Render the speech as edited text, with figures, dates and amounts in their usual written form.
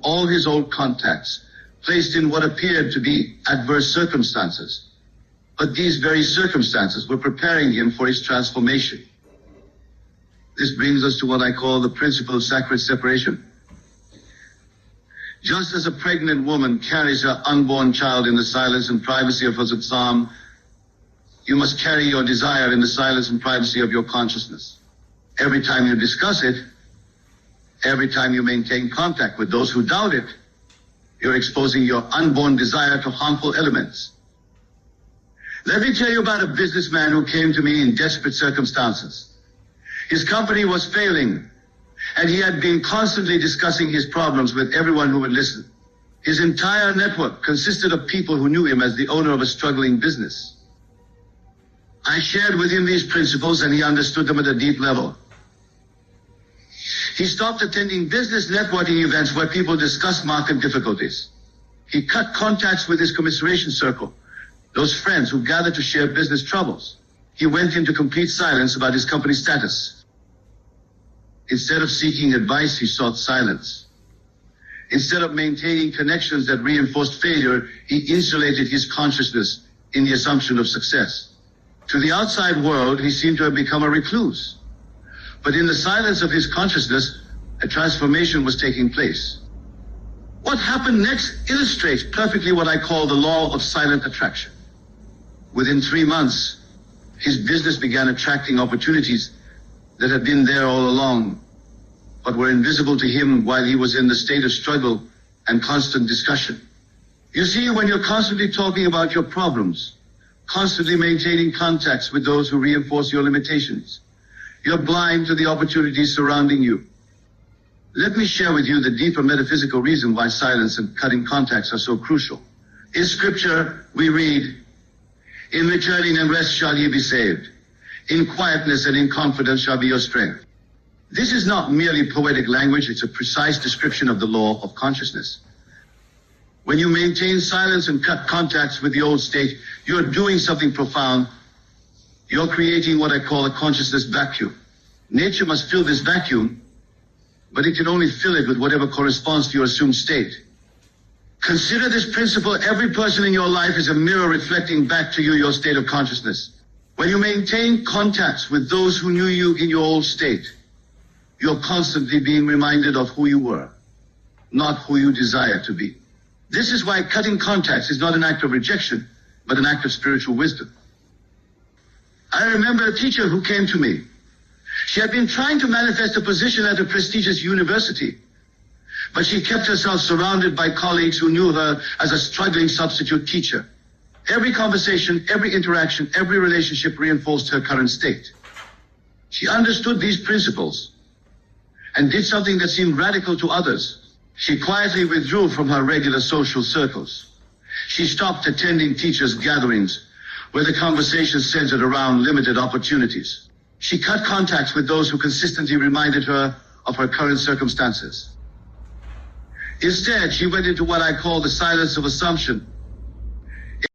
all his old contacts, placed in what appeared to be adverse circumstances. But these very circumstances were preparing him for his transformation. This brings us to what I call the principle of sacred separation. Just as a pregnant woman carries her unborn child in the silence and privacy of her psalm, you must carry your desire in the silence and privacy of your consciousness. Every time you discuss it, every time you maintain contact with those who doubt it, you're exposing your unborn desire to harmful elements. Let me tell you about a businessman who came to me in desperate circumstances. His company was failing, and he had been constantly discussing his problems with everyone who would listen. His entire network consisted of people who knew him as the owner of a struggling business. I shared with him these principles, and he understood them at a deep level. He stopped attending business networking events where people discussed market difficulties. He cut contacts with his commiseration circle, those friends who gathered to share business troubles. He went into complete silence about his company status. Instead of seeking advice, he sought silence. Instead of maintaining connections that reinforced failure, he insulated his consciousness in the assumption of success. To the outside world, he seemed to have become a recluse. But in the silence of his consciousness, a transformation was taking place. What happened next illustrates perfectly what I call the law of silent attraction. Within 3 months, his business began attracting opportunities that had been there all along, but were invisible to him while he was in the state of struggle and constant discussion. You see, when you're constantly talking about your problems, constantly maintaining contacts with those who reinforce your limitations, you're blind to the opportunities surrounding you. Let me share with you the deeper metaphysical reason why silence and cutting contacts are so crucial. In Scripture, we read, "In returning and rest shall ye be saved. In quietness and in confidence shall be your strength." This is not merely poetic language, it's a precise description of the law of consciousness. When you maintain silence and cut contacts with the old state, you're doing something profound. You're creating what I call a consciousness vacuum. Nature must fill this vacuum, but it can only fill it with whatever corresponds to your assumed state. Consider this principle. Every person in your life is a mirror reflecting back to you your state of consciousness. When you maintain contacts with those who knew you in your old state, you're constantly being reminded of who you were, not who you desire to be. This is why cutting contacts is not an act of rejection, but an act of spiritual wisdom. I remember a teacher who came to me. She had been trying to manifest a position at a prestigious university, but she kept herself surrounded by colleagues who knew her as a struggling substitute teacher. Every conversation, every interaction, every relationship reinforced her current state. She understood these principles and did something that seemed radical to others. She quietly withdrew from her regular social circles. She stopped attending teachers' gatherings where the conversation centered around limited opportunities. She cut contacts with those who consistently reminded her of her current circumstances. Instead, she went into what I call the silence of assumption,